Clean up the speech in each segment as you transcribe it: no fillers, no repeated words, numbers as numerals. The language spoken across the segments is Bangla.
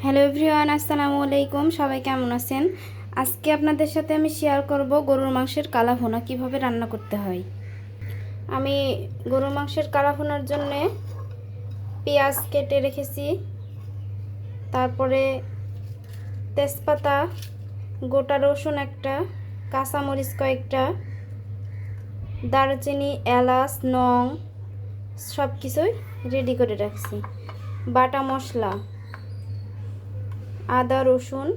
হ্যালো এভরিওয়ান, আসসালামু আলাইকুম। সবাই কেমন আছেন? আজকে আপনাদের সাথে আমি শেয়ার করব গরুর মাংসের কালা ভুনা কীভাবে রান্না করতে হয়। আমি গরুর মাংসের কালা ভুনার জন্য পেঁয়াজ কেটে রেখেছি, তারপরে তেজপাতা, গোটা রসুন একটা, কাঁচামরিচ কয়েকটা, দারচিনি, এলাচ, লং সব কিছুই রেডি করে রাখছি। বাটা মশলা, আদা, রসুন,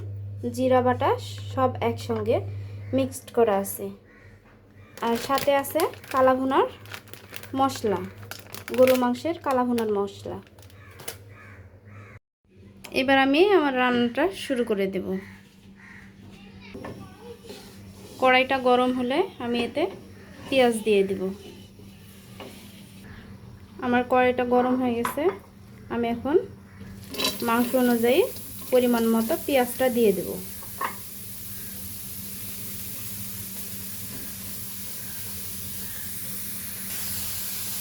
জিরা বাটা সব একসঙ্গে মিক্সড করা আছে। আর সাথে আছে কালা ভুনার মশলা, গরু মাংসের কালা ভুনার মশলা। এবার আমি আমার রান্নাটা শুরু করে দেব। কড়াইটা গরম হলে আমি এতে পেঁয়াজ দিয়ে দেব। আমার কড়াইটা গরম হয়ে গেছে, আমি এখন মাংস অনুযায়ী পরিমাণ মতো পেঁয়াজটা দিয়ে দেব।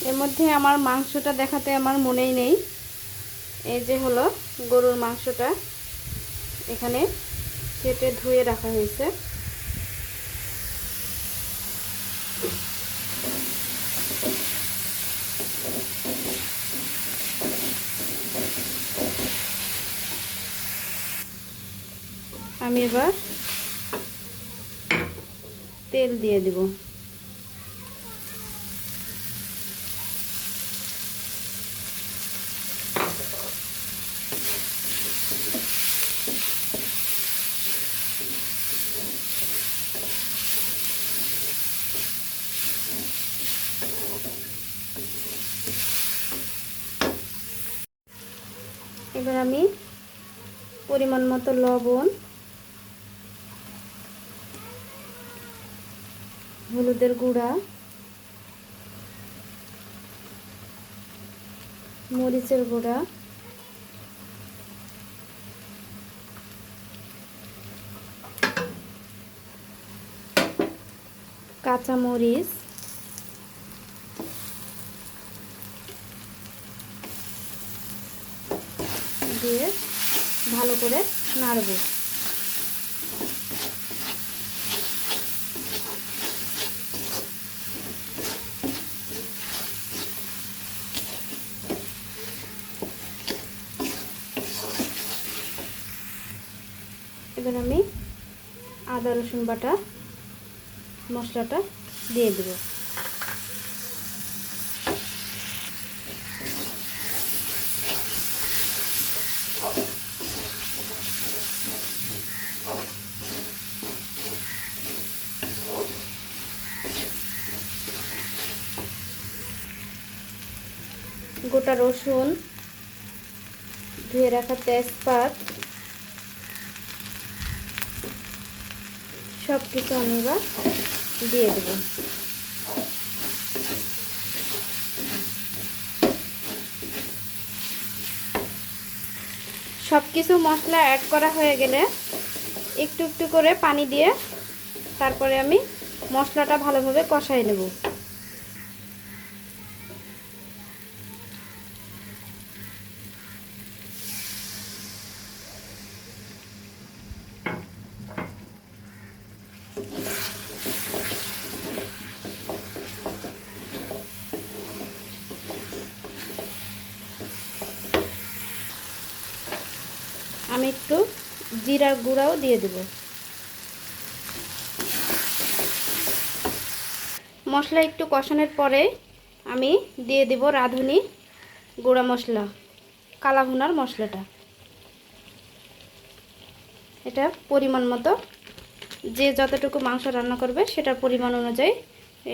এর মধ্যে আমার মাংসটা দেখাতে আমার মনেই নেই। এই যে হলো গরুর মাংসটা, এখানে কেটে ধুয়ে রাখা হয়েছে। আমি এবার তেল দিয়ে দেব। এবার আমি পরিমাণ মতো লবণ, হলুদের গুঁড়া, মরিচের গুঁড়া, কাঁচা মরিচ, দিয়ে ভালো করে নাড়ব। এবার আমি আদা রসুন বাটা মশলাটা দিয়ে দেব। গোটা রসুন, ধুয়ে রাখা তেজপাত সব কিছু আমি এবার দিয়ে দেব। সব কিছু মশলা অ্যাড করা হয়ে গেলে একটু একটু করে পানি দিয়ে তারপরে আমি মশলাটা ভালোভাবে কষাই নেব। আমি একটু জিরার গুঁড়াও দিয়ে দেব। মশলা একটু কষানোর পরে আমি দিয়ে দেব রাঁধুনি গুঁড়া মশলা, কালা ভুনার মশলাটা। এটা পরিমাণ মতো, যে যতটুকু মাংস রান্না করবে সেটার পরিমাণ অনুযায়ী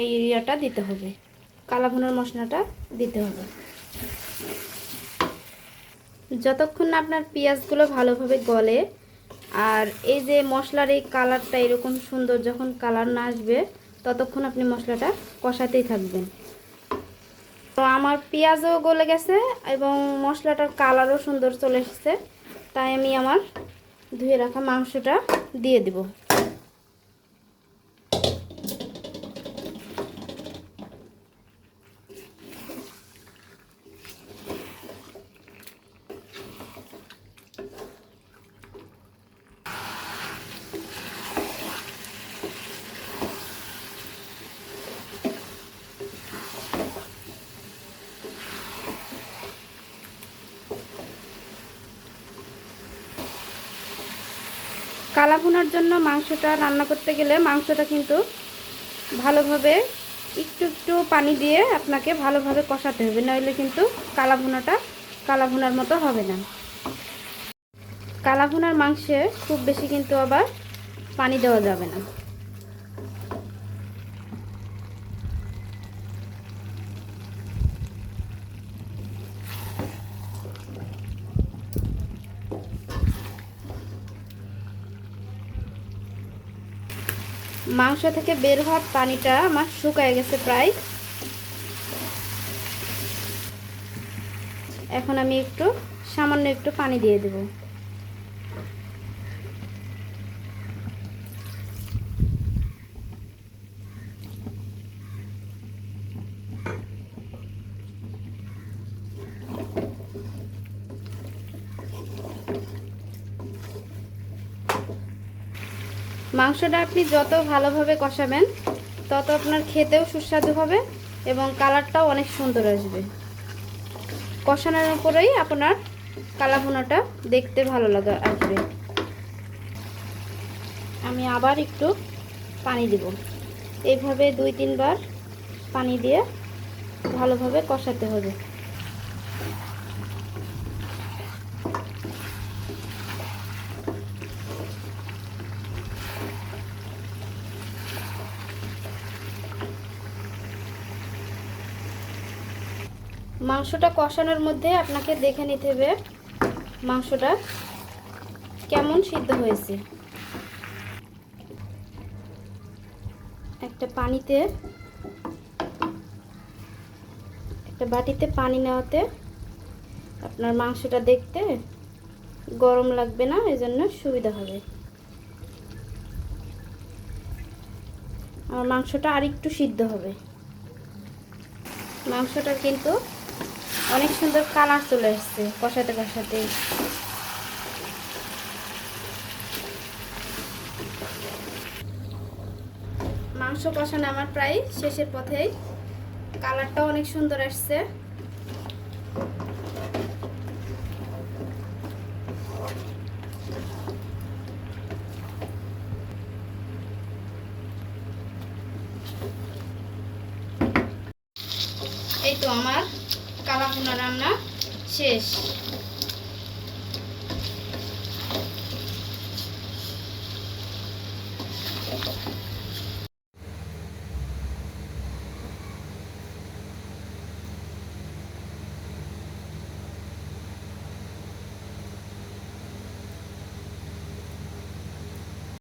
এই এরিয়াটা দিতে হবে, কালা ভুনার মশলাটা দিতে হবে। যতক্ষণ না আপনার পেঁয়াজগুলো ভালোভাবে গলে আর এই যে মশলার এই কালারটা এরকম সুন্দর যখন কালার না আসবে ততক্ষণ আপনি মশলাটা কষাতেই থাকবেন। তো আমার পেঁয়াজও গলে গেছে এবং মশলাটার কালারও সুন্দর চলে এসেছে, তাই আমি আমার ধুয়ে রাখা মাংসটা দিয়ে দেব। কালা ভুনার জন্য মাংসটা রান্না করতে গেলে মাংসটা কিন্তু ভালোভাবে একটু একটু পানি দিয়ে আপনাকে ভালোভাবে কষাতে হবে, নইলে কিন্তু কালা ভুনার মতো হবে না। কালা ভুনার মাংসে খুব বেশি কিন্তু আবার পানি দেওয়া যাবে না। মাংস থেকে বের হওয়া পানিটা আমার শুকায় গেছে প্রায়। এখন আমি সামান্য একটু পানি দিয়ে দেব। মাংসটা আপনি যত ভালোভাবে কষাবেন তত আপনার খেতেও সুস্বাদু হবে এবং কালারটাও অনেক সুন্দর আসবে। কষানোর উপরেই আপনার কালা ভুনাটা দেখতে ভালো আসবে। আমি আবার একটু পানি দেব। এইভাবে 2-3 বার পানি দিয়ে ভালোভাবে কষাতে হবে। মাংসটা কষানোর মধ্যে আপনাকে দেখে নিতে হবে মাংসটা কেমন সিদ্ধ হয়েছে। একটা বাটিতে পানি নেওয়াতে আপনার মাংসটা দেখতে গরম লাগবে না, এজন্য সুবিধা হবে। আর মাংসটা আরেকটু সিদ্ধ হবে। মাংসটার কিন্তু অনেক সুন্দর কালার চলে আসছে কষাতে কষাতে। মাংস কষানো আমার প্রায় শেষের পথেই। কালারটাও অনেক সুন্দর আসছে। এই তো আমার কালা ভুনা রান্না শেষ।